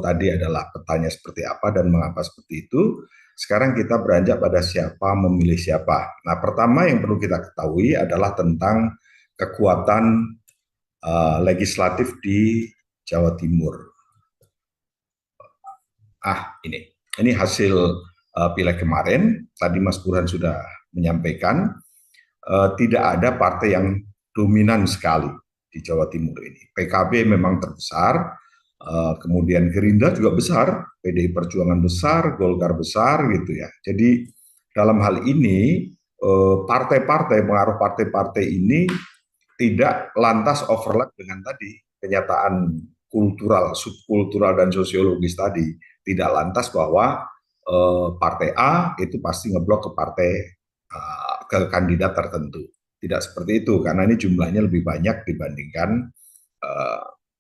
tadi adalah petanya seperti apa dan mengapa seperti itu. Sekarang kita beranjak pada siapa memilih siapa. Nah, pertama yang perlu kita ketahui adalah tentang kekuatan legislatif di Jawa Timur. Ini hasil pileg kemarin. Tadi Mas Burhan sudah menyampaikan tidak ada partai yang dominan sekali di Jawa Timur ini. PKB memang terbesar, kemudian Gerindra juga besar, PDI Perjuangan besar, Golkar besar gitu ya. Jadi dalam hal ini partai-partai, pengaruh partai-partai ini tidak lantas overlap dengan tadi kenyataan kultural, subkultural dan sosiologis tadi. Tidak lantas bahwa partai A itu pasti ngeblok ke partai ke kandidat tertentu. Tidak seperti itu karena ini jumlahnya lebih banyak dibandingkan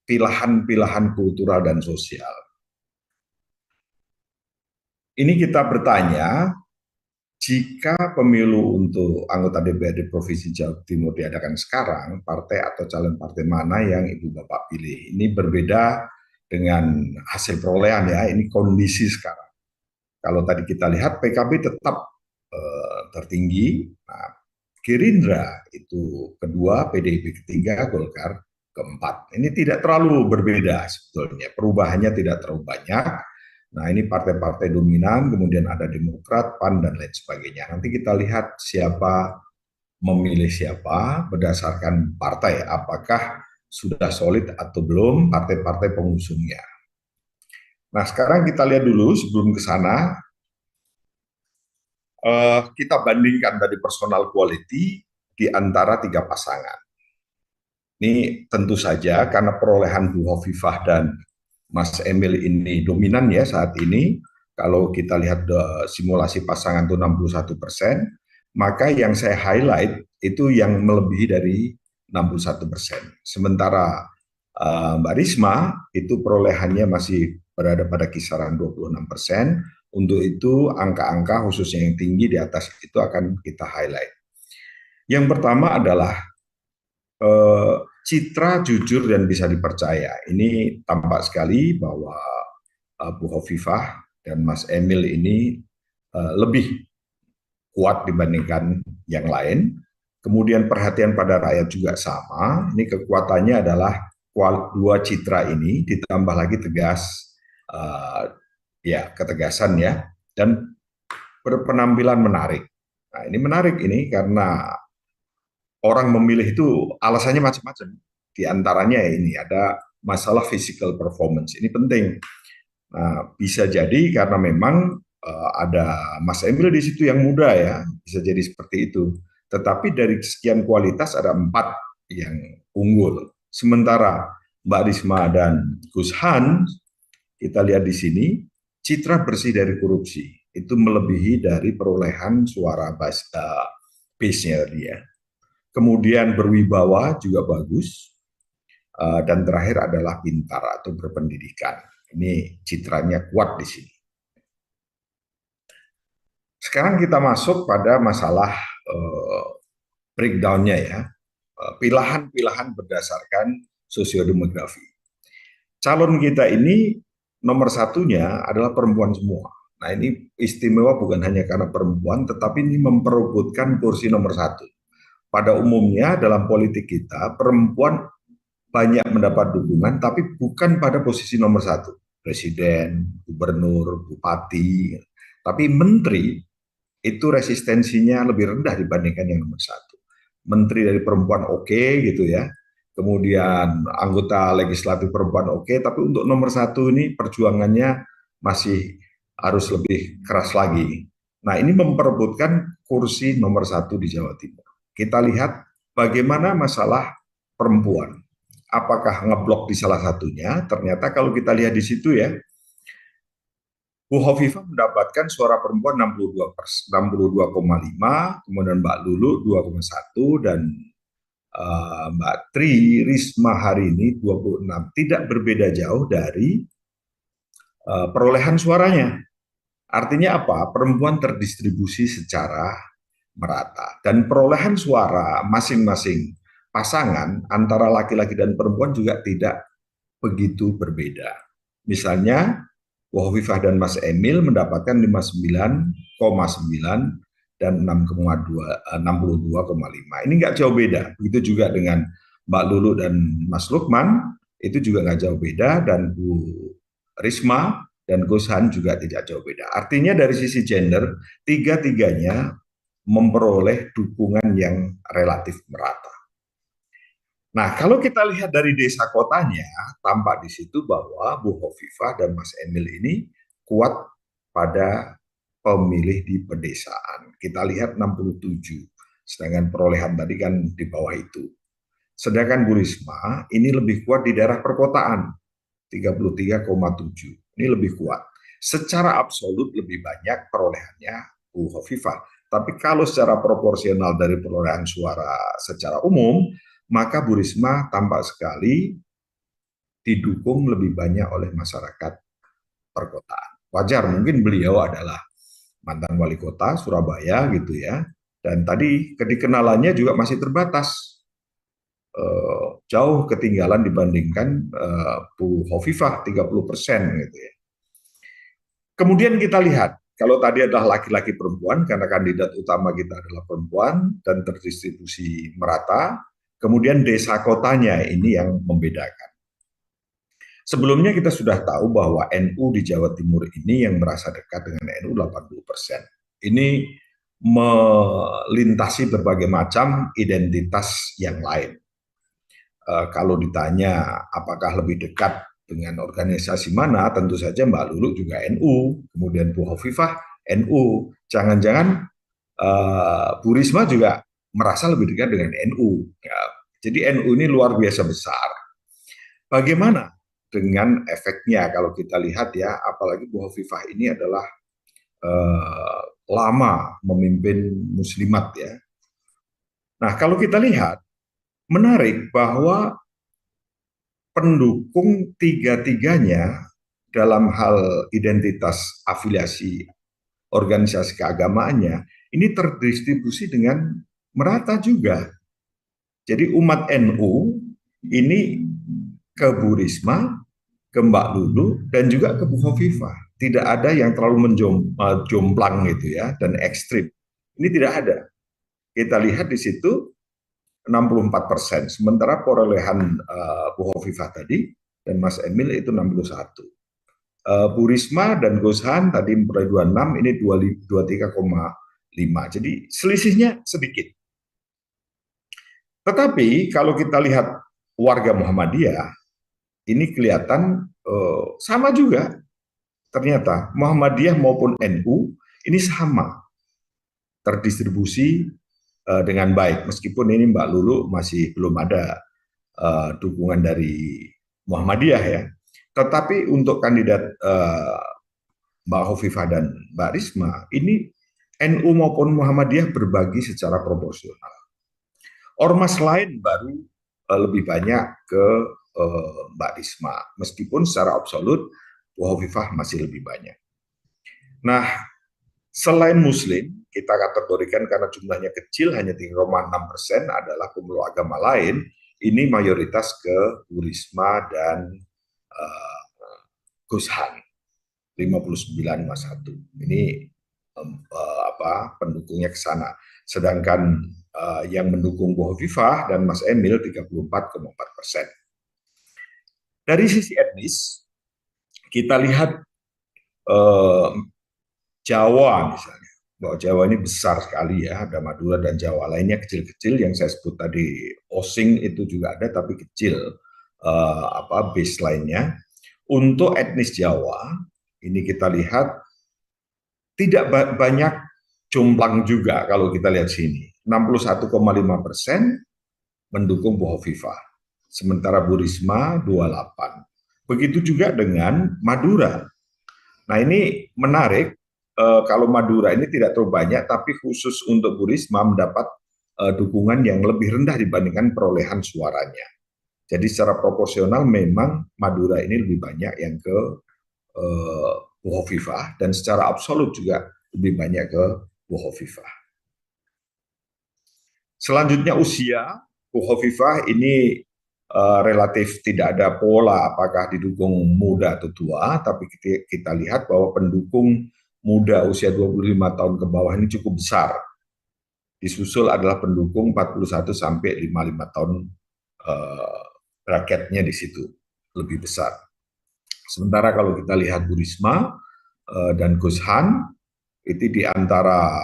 pilihan-pilihan kultural dan sosial. Ini kita bertanya, jika pemilu untuk anggota DPRD Provinsi Jawa Timur diadakan sekarang, partai atau calon partai mana yang Ibu Bapak pilih? Ini berbeda dengan hasil perolehan ya, ini kondisi sekarang. Kalau tadi kita lihat PKB tetap tertinggi, nah, Gerindra itu kedua, PDIP ketiga, Golkar keempat. Ini tidak terlalu berbeda sebetulnya, perubahannya tidak terlalu banyak. Nah, ini partai-partai dominan, kemudian ada Demokrat, PAN, dan lain sebagainya. Nanti kita lihat siapa memilih siapa berdasarkan partai, apakah sudah solid atau belum partai-partai pengusungnya. Nah, sekarang kita lihat dulu sebelum ke sana, kita bandingkan dari personal quality di antara tiga pasangan. Ini tentu saja karena perolehan Bu Hovifah dan Mas Emil ini dominan ya saat ini. Kalau kita lihat simulasi pasangan itu 61%, maka yang saya highlight itu yang melebihi dari 61%. Sementara Mbak Risma itu perolehannya masih berada pada kisaran 26%. Untuk itu angka-angka khususnya yang tinggi di atas itu akan kita highlight. Yang pertama adalah citra jujur dan bisa dipercaya. Ini tampak sekali bahwa Bu Hovifah dan Mas Emil ini lebih kuat dibandingkan yang lain. Kemudian perhatian pada rakyat juga sama. Ini kekuatannya adalah dua citra ini ditambah lagi tegas, ya ketegasan ya, dan berpenampilan menarik. Nah, ini menarik ini karena orang memilih itu alasannya macam-macam. Di antaranya ini ada masalah physical performance. Ini penting. Nah, bisa jadi karena memang ada Mas Emil di situ yang muda ya, bisa jadi seperti itu. Tetapi dari sekian kualitas ada 4 yang unggul. Sementara Mbak Risma dan Gus Han, kita lihat di sini, citra bersih dari korupsi itu melebihi dari perolehan suara base-nya dia. Kemudian berwibawa juga bagus, dan terakhir adalah pintar atau berpendidikan. Ini citranya kuat di sini. Sekarang kita masuk pada masalah breakdown-nya ya, pilihan-pilihan berdasarkan sosiodemografi. Calon kita ini nomor satunya adalah perempuan semua. Nah, ini istimewa bukan hanya karena perempuan, tetapi ini memperebutkan kursi nomor 1. Pada umumnya dalam politik kita, perempuan banyak mendapat dukungan, tapi bukan pada posisi nomor 1. Presiden, gubernur, bupati, tapi menteri itu resistensinya lebih rendah dibandingkan yang nomor 1. Menteri dari perempuan oke gitu ya, kemudian anggota legislatif perempuan oke, tapi untuk nomor 1 ini perjuangannya masih harus lebih keras lagi. Nah, ini memperebutkan kursi nomor 1 di Jawa Timur. Kita lihat bagaimana masalah perempuan. Apakah ngeblok di salah satunya? Ternyata kalau kita lihat di situ ya, Bu Hovifah mendapatkan suara perempuan 62,5, kemudian Mbak Lulu 2,1, dan Mbak Tri Risma hari ini 26. Tidak berbeda jauh dari perolehan suaranya. Artinya apa? Perempuan terdistribusi secara merata. Dan perolehan suara masing-masing pasangan antara laki-laki dan perempuan juga tidak begitu berbeda. Misalnya, Bu Hovifah dan Mas Emil mendapatkan 59,9 dan 62,5. Ini nggak jauh beda. Begitu juga dengan Mbak Lulu dan Mas Lukman, itu juga nggak jauh beda, dan Bu Risma dan Gus Han juga tidak jauh beda. Artinya dari sisi gender, tiga-tiganya memperoleh dukungan yang relatif merata. Nah, kalau kita lihat dari desa kotanya, tampak di situ bahwa Bu Hovifah dan Mas Emil ini kuat pada pemilih di pedesaan. Kita lihat 67, sedangkan perolehan tadi kan di bawah itu. Sedangkan Bu Risma ini lebih kuat di daerah perkotaan, 33,7. Ini lebih kuat. Secara absolut lebih banyak perolehannya Bu Hovifah. Tapi kalau secara proporsional dari perolehan suara secara umum, maka Bu Risma tampak sekali didukung lebih banyak oleh masyarakat perkotaan. Wajar, mungkin beliau adalah mantan wali kota Surabaya gitu ya. Dan tadi kedikenalannya juga masih terbatas. Jauh ketinggalan dibandingkan Bu Hovifah 30% gitu ya. Kemudian kita lihat, kalau tadi adalah laki-laki perempuan, karena kandidat utama kita adalah perempuan dan terdistribusi merata, kemudian desa kotanya ini yang membedakan. Sebelumnya kita sudah tahu bahwa NU di Jawa Timur ini yang merasa dekat dengan NU 80%. Ini melintasi berbagai macam identitas yang lain. Kalau ditanya apakah lebih dekat dengan organisasi mana, tentu saja Mbak Lulu juga NU, kemudian Bu Hovifah NU, jangan-jangan Bu Risma juga merasa lebih dekat dengan NU. Ya, jadi NU ini luar biasa besar. Bagaimana dengan efeknya kalau kita lihat ya, apalagi Bu Hovifah ini adalah lama memimpin Muslimat ya. Nah, kalau kita lihat, menarik bahwa pendukung tiga-tiganya dalam hal identitas afiliasi organisasi keagamaannya ini terdistribusi dengan merata juga. Jadi umat NU ini ke Bu Risma, ke Mbak Lulu, dan juga ke Bu Hovifah. Tidak ada yang terlalu menjomplang gitu ya, dan ekstrim. Ini tidak ada. Kita lihat di situ 64%, sementara perolehan Bu Hovifah tadi dan Mas Emil itu 61. Bu Risma dan Gus Han tadi memperoleh 26, ini 23,5. Jadi selisihnya sedikit. Tetapi kalau kita lihat warga Muhammadiyah, ini kelihatan sama juga. Ternyata Muhammadiyah maupun NU ini sama terdistribusi dengan baik. Meskipun ini Mbak Lulu masih belum ada dukungan dari Muhammadiyah ya. Tetapi untuk kandidat Mbak Hovifah dan Mbak Risma, ini NU maupun Muhammadiyah berbagi secara proporsional. Ormas lain baru lebih banyak ke Mbak Risma, meskipun secara absolut Bu Hovifah masih lebih banyak. Nah, selain Muslim, kita kategorikan karena jumlahnya kecil, hanya 3,6% adalah pemeluk agama lain, ini mayoritas ke Bu Risma dan Gus Han, 59,1. Ini pendukungnya ke sana. Sedangkan yang mendukung Bu Hovifah dan Mas Emil 34,4%. Dari sisi etnis, kita lihat Jawa misalnya. Bahwa Jawa ini besar sekali ya, ada Madura dan Jawa lainnya kecil-kecil yang saya sebut tadi. Osing itu juga ada tapi kecil baseline-nya. Untuk etnis Jawa, ini kita lihat tidak banyak jomplang juga kalau kita lihat sini. 61,5% mendukung Bu Hovifah. Sementara Bu Risma 28. Begitu juga dengan Madura. Nah ini menarik, kalau Madura ini tidak terlalu banyak, tapi khusus untuk Bu Risma mendapat dukungan yang lebih rendah dibandingkan perolehan suaranya. Jadi secara proporsional memang Madura ini lebih banyak yang ke Bu Hovifah, dan secara absolut juga lebih banyak ke Bu Hovifah. Selanjutnya usia, Bu Hovifah ini relatif tidak ada pola apakah didukung muda atau tua, tapi kita lihat bahwa pendukung muda usia 25 tahun ke bawah ini cukup besar. Disusul adalah pendukung 41 sampai 55 tahun, rakyatnya di situ lebih besar. Sementara kalau kita lihat Bu Risma dan Gus Han, itu di antara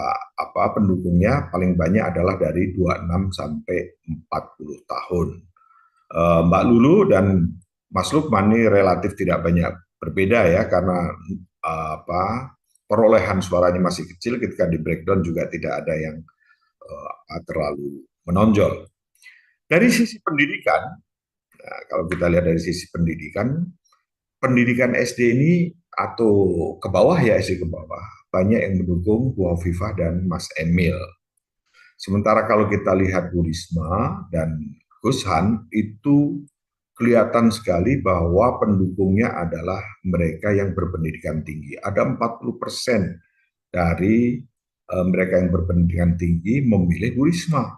pendukungnya paling banyak adalah dari 26 sampai 40 tahun. Mbak Lulu dan Mas Lukman ini relatif tidak banyak berbeda ya, karena perolehan suaranya masih kecil, ketika di breakdown juga tidak ada yang terlalu menonjol. Dari sisi pendidikan, nah, kalau kita lihat dari sisi pendidikan, pendidikan SD ini atau ke bawah ya, SD ke bawah, banyak yang mendukung Bu Hovifah dan Mas Emil. Sementara kalau kita lihat Bu Risma dan Gus Han, itu kelihatan sekali bahwa pendukungnya adalah mereka yang berpendidikan tinggi. Ada 40% dari mereka yang berpendidikan tinggi memilih Bu Risma.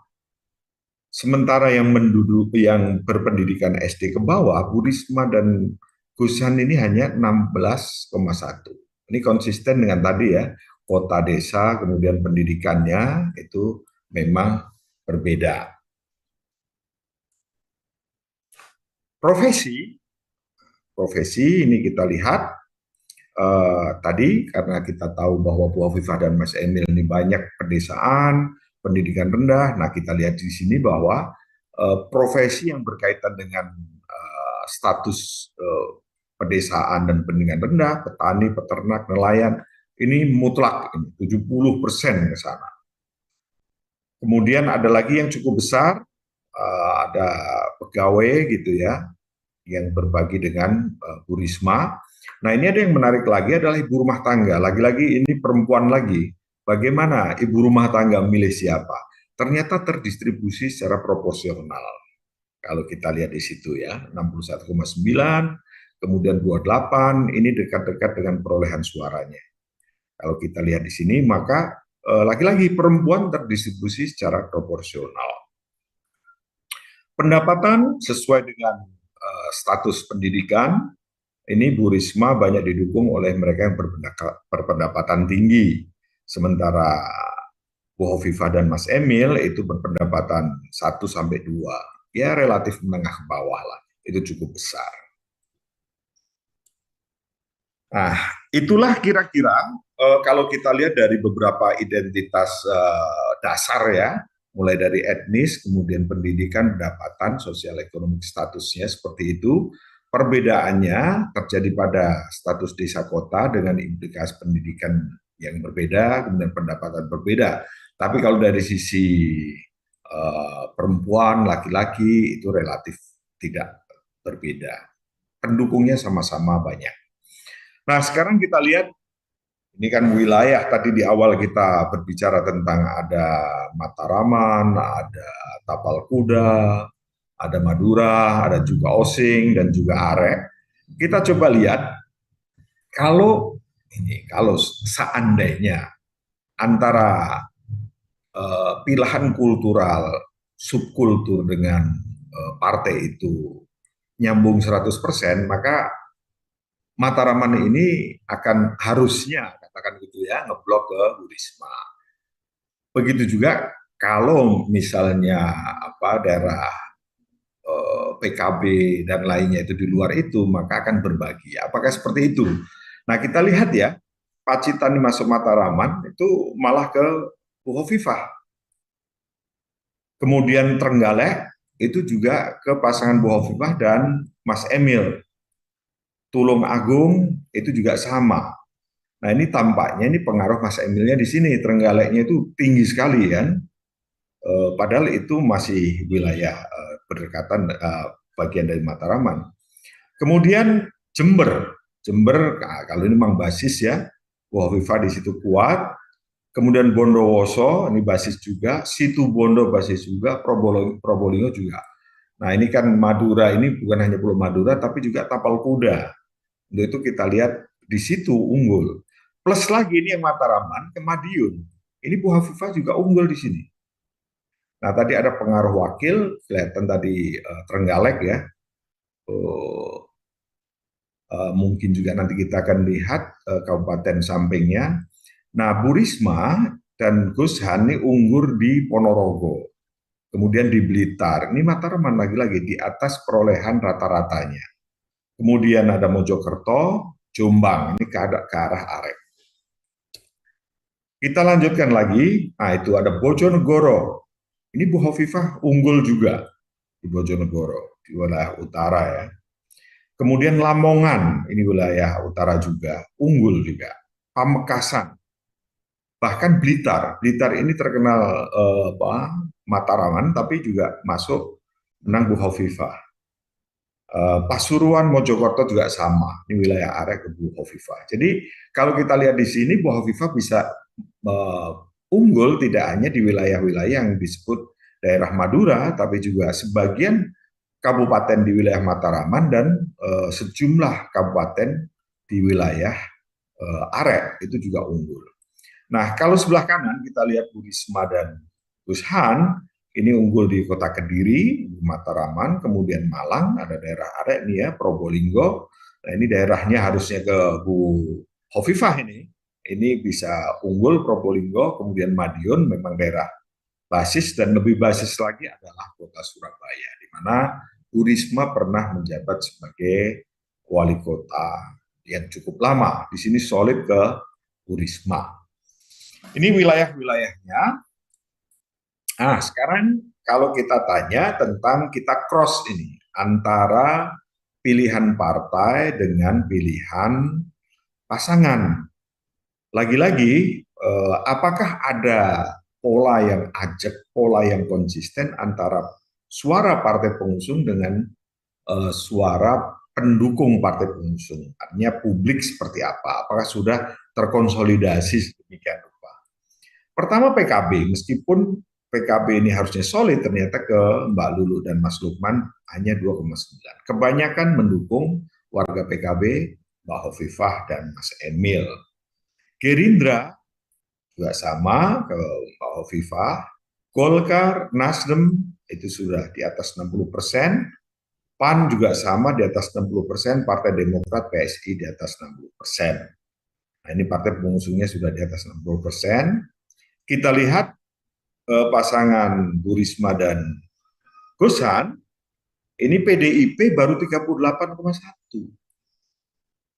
Sementara yang berpendidikan SD ke bawah, Bu Risma dan Gus Han ini hanya 16,1. Ini konsisten dengan tadi ya, kota desa, kemudian pendidikannya itu memang berbeda. Profesi ini kita lihat tadi, karena kita tahu bahwa Bu Hovifah dan Mas Emil ini banyak pedesaan, pendidikan rendah. Nah, kita lihat di sini bahwa profesi yang berkaitan dengan status pedesaan dan pendidikan rendah, petani, peternak, nelayan, ini mutlak, ini 70% ke sana. Kemudian ada lagi yang cukup besar, ada pegawai gitu ya, yang berbagi dengan Bu Risma. Nah, ini ada yang menarik lagi adalah ibu rumah tangga. Lagi-lagi ini perempuan lagi. Bagaimana ibu rumah tangga milih siapa? Ternyata terdistribusi secara proporsional. Kalau kita lihat di situ ya, 61,9, kemudian 28, ini dekat-dekat dengan perolehan suaranya. Kalau kita lihat di sini, maka lagi-lagi perempuan terdistribusi secara proporsional. Pendapatan sesuai dengan status pendidikan, ini Bu Risma banyak didukung oleh mereka yang berpendapatan tinggi. Sementara Bu Hovifah dan Mas Emil itu berpendapatan 1 sampai 2. Ya relatif menengah ke bawah lah. Itu cukup besar. Nah, itulah kira-kira kalau kita lihat dari beberapa identitas dasar ya, mulai dari etnis, kemudian pendidikan, pendapatan, sosial ekonomi statusnya seperti itu. Perbedaannya terjadi pada status desa kota dengan implikasi pendidikan yang berbeda, kemudian pendapatan berbeda. Tapi kalau dari sisi perempuan, laki-laki itu relatif tidak berbeda. Pendukungnya sama-sama banyak. Nah, sekarang kita lihat, ini kan wilayah, tadi di awal kita berbicara tentang ada Mataraman, ada Tapal Kuda, ada Madura, ada juga Osing, dan juga Arek. Kita coba lihat, kalau seandainya antara pilihan kultural, subkultur dengan partai itu nyambung 100%, maka Mataraman ini akan harusnya, katakan gitu ya, ngeblok ke Bu Risma. Begitu juga kalau misalnya daerah PKB dan lainnya itu di luar itu, maka akan berbagi. Apakah seperti itu? Nah, kita lihat ya, Pacitan masuk Mataraman itu malah ke Bu Hovifah. Kemudian Trenggalek itu juga ke pasangan Bu Hovifah dan Mas Emil. Tulung Agung itu juga sama. Nah, ini tampaknya ini pengaruh Mas Emilnya di sini. Trenggaleknya itu tinggi sekali kan. Padahal itu masih wilayah berdekatan bagian dari Mataraman. Kemudian Jember. Jember kalau ini memang basis ya. Hovifah di situ kuat. Kemudian Bondowoso ini basis juga, Situ Bondo basis juga, Probolinggo juga. Nah, ini kan Madura ini bukan hanya Pulau Madura tapi juga Tapal Kuda. Untuk itu kita lihat di situ unggul. Plus lagi ini yang Mataraman ke Madiun. Ini Bu Hovifah juga unggul di sini. Nah, tadi ada pengaruh wakil, kelihatan tadi Trenggalek ya. Oh, mungkin juga nanti kita akan lihat kabupaten sampingnya. Nah, Bu Risma dan Gus Han ini unggul di Ponorogo, kemudian di Blitar. Ini Mataraman lagi-lagi di atas perolehan rata-ratanya. Kemudian ada Mojokerto, Jombang, ini ke arah Arek. Kita lanjutkan lagi, nah itu ada Bojonegoro. Ini Bu Hovifah unggul juga di Bojonegoro, di wilayah utara ya. Kemudian Lamongan, ini wilayah utara juga, unggul juga. Pamekasan, bahkan Blitar. Blitar ini terkenal Mataraman, tapi juga masuk menang Bu Hovifah. Pasuruan, Mojokerto juga sama, ini wilayah Arek ke Bu Hovifah. Jadi kalau kita lihat di sini, Bu Hovifah bisa unggul tidak hanya di wilayah-wilayah yang disebut daerah Madura, tapi juga sebagian kabupaten di wilayah Mataraman dan sejumlah kabupaten di wilayah Arek itu juga unggul. Nah, kalau sebelah kanan kita lihat Bu Risma dan Gus Han, ini unggul di Kota Kediri, Mataraman, kemudian Malang, ada daerah Arek nih ya, Probolinggo. Nah, ini daerahnya harusnya ke Bu Hovifah ini. Ini bisa unggul Probolinggo, kemudian Madiun memang daerah basis dan lebih basis lagi adalah Kota Surabaya, di mana Bu Risma pernah menjabat sebagai wali kota yang cukup lama. Di sini solid ke Bu Risma. Ini wilayah-wilayahnya. Nah, sekarang kalau kita tanya tentang kita cross ini antara pilihan partai dengan pilihan pasangan. Lagi-lagi, apakah ada pola yang ajak, pola yang konsisten antara suara partai pengusung dengan suara pendukung partai pengusung? Artinya publik seperti apa? Apakah sudah terkonsolidasi sedemikian rupa? Pertama PKB, meskipun PKB ini harusnya solid, ternyata ke Mbak Lulu dan Mas Lukman hanya 2,9. Kebanyakan mendukung warga PKB, Mbak Hovifah dan Mas Emil. Gerindra juga sama ke Mbak Hovifah. Golkar, Nasdem itu sudah di atas 60%. PAN juga sama di atas 60%. Partai Demokrat, PSI di atas 60%. Nah, ini partai pengusungnya sudah di atas 60%. Kita lihat pasangan Bu Risma dan Gus Han, ini PDIP baru 38,1.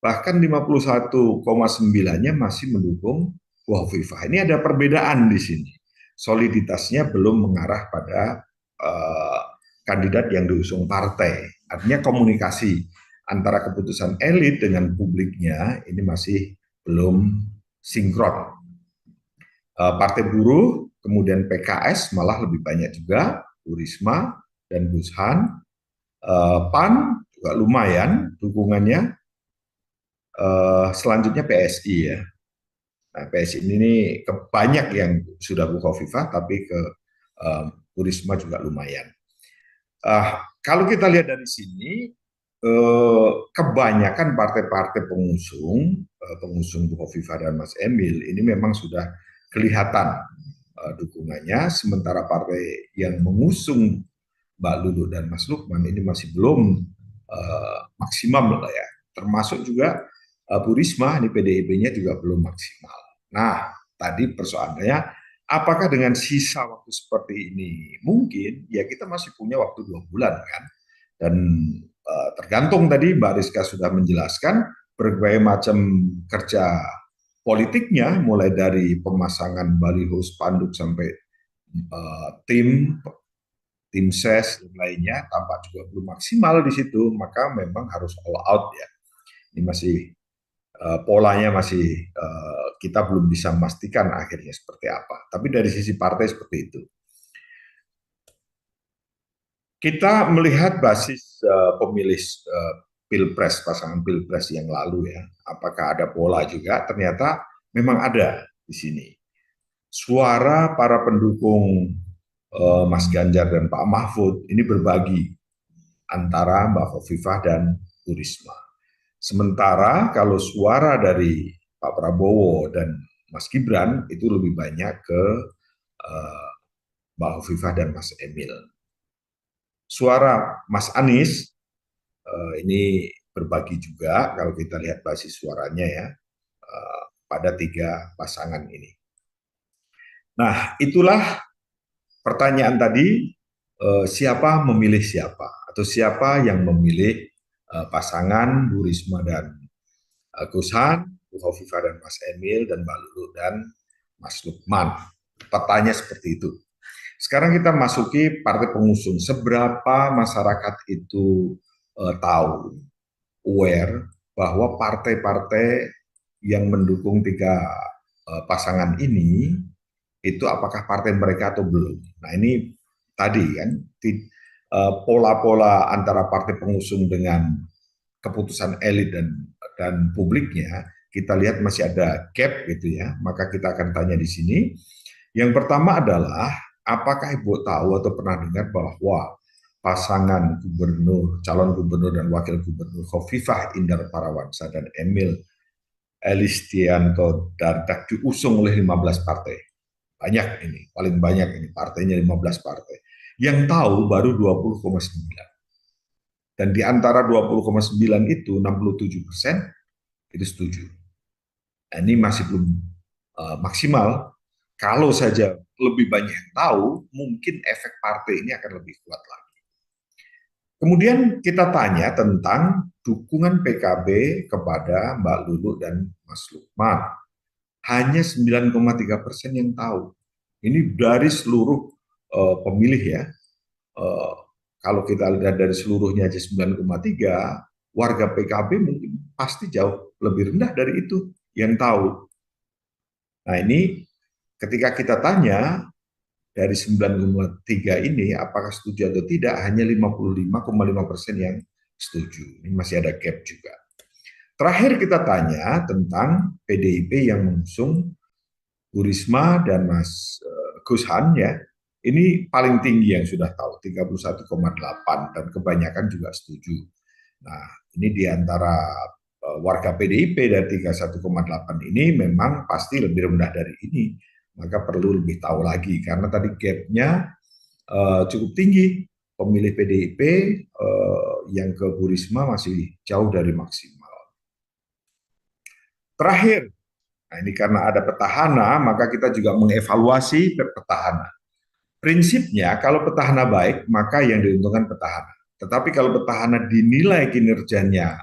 Bahkan 51,9-nya masih mendukung Bu Hovifah. Ini ada perbedaan di sini. Soliditasnya belum mengarah pada kandidat yang diusung partai. Artinya komunikasi antara keputusan elit dengan publiknya ini masih belum sinkron. Partai Buruh, kemudian PKS malah lebih banyak juga, Bu Risma dan Gus Han. PAN juga lumayan dukungannya. Selanjutnya PSI ya. Nah, PSI ini banyak yang sudah Bu Hovifah, tapi ke Bu Risma juga lumayan. Kalau kita lihat dari sini, kebanyakan partai-partai pengusung, pengusung Bu Hovifah dan Mas Emil ini memang sudah kelihatan dukungannya, sementara partai yang mengusung Mbak Lulu dan Mas Lukman ini masih belum maksimal lah ya. Termasuk juga Bu Risma, ini PDIP-nya juga belum maksimal. Nah, tadi persoalannya, apakah dengan sisa waktu seperti ini mungkin? Ya kita masih punya waktu 2 bulan kan. Dan tergantung tadi Mbak Rizka sudah menjelaskan berbagai macam kerja politiknya, mulai dari pemasangan baliho spanduk sampai tim ses dan lainnya tampak juga belum maksimal di situ, maka memang harus all out ya. Ini masih polanya masih kita belum bisa memastikan akhirnya seperti apa. Tapi dari sisi partai seperti itu. Kita melihat basis pemilih pilpres, pasangan pilpres yang lalu ya. Apakah ada pola juga? Ternyata memang ada di sini. Suara para pendukung Mas Ganjar dan Pak Mahfud ini berbagi antara Mbak Hovifah dan Bu Risma. Sementara kalau suara dari Pak Prabowo dan Mas Gibran itu lebih banyak ke Mbak Hovifah dan Mas Emil. Suara Mas Anies ini berbagi juga kalau kita lihat basis suaranya ya pada tiga pasangan ini. Nah, itulah pertanyaan tadi, siapa memilih siapa atau siapa yang memilih pasangan Bu Risma dan Gus Han, Bu Hovifah dan Mas Emil, dan Mbak Lulu dan Mas Lukman. Petanya seperti itu. Sekarang kita masuki partai pengusung. Seberapa masyarakat itu tahu, aware bahwa partai-partai yang mendukung tiga pasangan ini itu apakah partai mereka atau belum. Nah ini tadi kan pola-pola antara partai pengusung dengan keputusan elit dan publiknya kita lihat masih ada gap gitu ya. Maka kita akan tanya di sini. Yang pertama adalah apakah Ibu tahu atau pernah dengar bahwa pasangan gubernur, calon gubernur dan wakil gubernur Khofifah Indar Parawansa dan Emil Elistianto Dardak diusung oleh 15 partai. Banyak ini, paling banyak ini partainya 15 partai. Yang tahu baru 20,9. Dan di antara 20,9 itu 67% itu setuju. Nah, ini masih belum maksimal. Kalau saja lebih banyak yang tahu, mungkin efek partai ini akan lebih kuat lagi. Kemudian kita tanya tentang dukungan PKB kepada Mbak Lulu dan Mas Lukman. Hanya 9,3% yang tahu. Ini dari seluruh pemilih ya. Kalau kita lihat dari seluruhnya aja 9,3, warga PKB mungkin pasti jauh lebih rendah dari itu yang tahu. Nah ini ketika kita tanya dari 9,3 ini apakah setuju atau tidak, hanya 55,5% yang setuju. Ini masih ada gap juga. Terakhir kita tanya tentang PDIP yang mengusung Bu Risma dan Mas Gus Han ya. Ini paling tinggi yang sudah tahu, 31,8, dan kebanyakan juga setuju. Nah, ini di antara warga PDIP dari 31,8 ini memang pasti lebih rendah dari ini. Maka perlu lebih tahu lagi, karena tadi gap-nya cukup tinggi. Pemilih PDIP yang ke Bu Risma masih jauh dari maksimal. Terakhir, nah ini karena ada petahana, maka kita juga mengevaluasi petahana. Prinsipnya, kalau petahana baik, maka yang diuntungkan petahana. Tetapi kalau petahana dinilai kinerjanya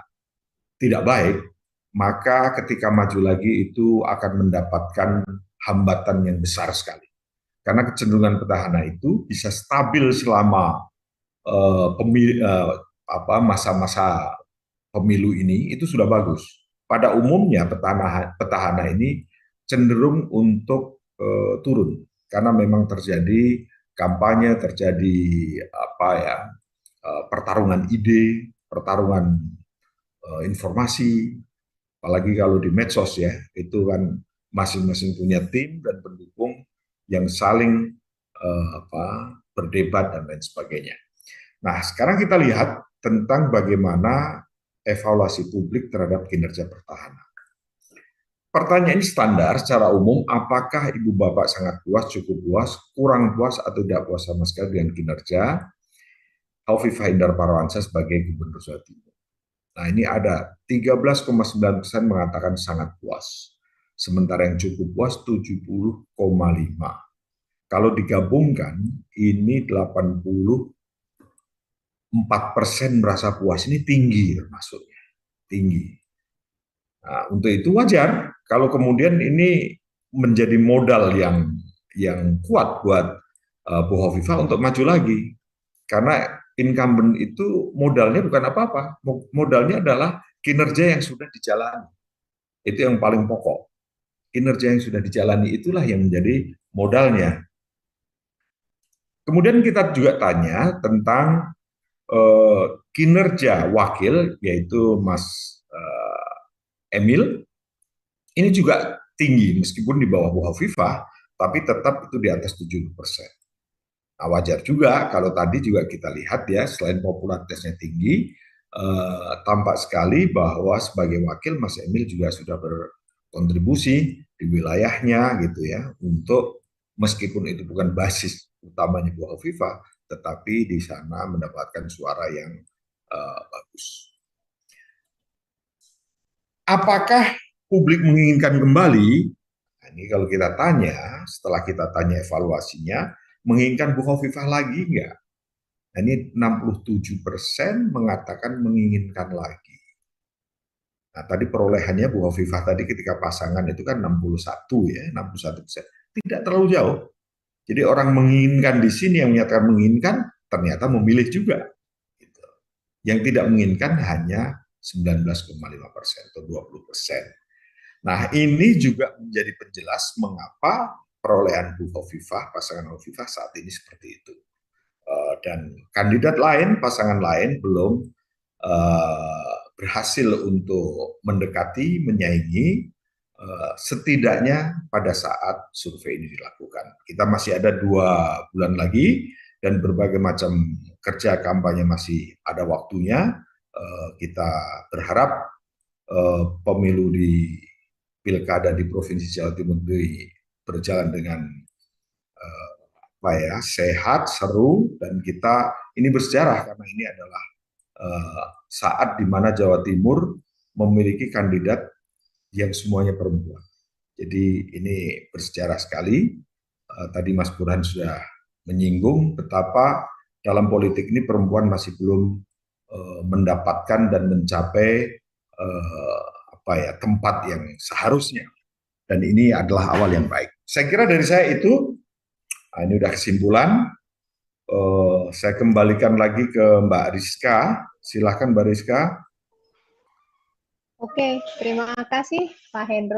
tidak baik, maka ketika maju lagi itu akan mendapatkan hambatan yang besar sekali. Karena kecenderungan petahana itu bisa stabil selama masa-masa pemilu ini, itu sudah bagus. Pada umumnya petahana ini cenderung untuk turun karena memang terjadi kampanye, terjadi pertarungan ide, pertarungan informasi, apalagi kalau di medsos ya, itu kan masing-masing punya tim dan pendukung yang saling berdebat dan lain sebagainya. Nah, sekarang kita lihat tentang bagaimana evaluasi publik terhadap kinerja petahana. Pertanyaan standar secara umum, apakah Ibu Bapak sangat puas, cukup puas, kurang puas, atau tidak puas sama sekali dengan kinerja Hovifah Indar Parawansa sebagai Gubernur Jawa Timur? Nah, ini ada 13,9% mengatakan sangat puas. Sementara yang cukup puas 70,5%. Kalau digabungkan, ini 84% merasa puas. Ini tinggi maksudnya. Tinggi. Nah, untuk itu wajar kalau kemudian ini menjadi modal yang kuat buat Bu Hovifah untuk maju lagi. Karena incumbent itu modalnya bukan apa-apa. Modalnya adalah kinerja yang sudah dijalani. Itu yang paling pokok. Kinerja yang sudah dijalani itulah yang menjadi modalnya. Kemudian kita juga tanya tentang kinerja wakil, yaitu Mas Emil. Ini juga tinggi, meskipun di bawah Bu Hovifah, tapi tetap itu di atas 70%. Nah, wajar juga kalau tadi juga kita lihat ya, selain popularitasnya tinggi, tampak sekali bahwa sebagai wakil Mas Emil juga sudah berkontribusi di wilayahnya gitu ya, untuk meskipun itu bukan basis utamanya Bu Hovifah, tetapi di sana mendapatkan suara yang bagus. Apakah publik menginginkan kembali? Nah, ini kalau kita tanya, setelah kita tanya evaluasinya, menginginkan Bu Hovifah lagi enggak? Nah, ini 67% mengatakan menginginkan lagi. Nah, tadi perolehannya Bu Hovifah tadi ketika pasangan itu kan 61 ya, 61%. Tidak terlalu jauh. Jadi orang menginginkan di sini yang menyatakan menginginkan ternyata memilih juga. Gitu. Yang tidak menginginkan hanya 19,5% atau 20%. Nah, ini juga menjadi penjelas mengapa perolehan Bu Hovifah, pasangan Hovifah saat ini seperti itu. Dan kandidat lain, pasangan lain belum berhasil untuk mendekati, menyaingi, setidaknya pada saat survei ini dilakukan. Kita masih ada 2 bulan lagi dan berbagai macam kerja kampanye masih ada waktunya. Kita berharap pemilu di pilkada di Provinsi Jawa Timur berjalan dengan sehat, seru, dan kita ini bersejarah karena ini adalah saat di mana Jawa Timur memiliki kandidat yang semuanya perempuan. Jadi ini bersejarah sekali. Tadi Mas Burhan sudah menyinggung betapa dalam politik ini perempuan masih belum mendapatkan dan mencapai tempat yang seharusnya. Dan ini adalah awal yang baik. Saya kira dari saya itu, ini udah kesimpulan. Saya kembalikan lagi ke Mbak Rizka. Silahkan Mbak Rizka. Oke, terima kasih Pak Hendro.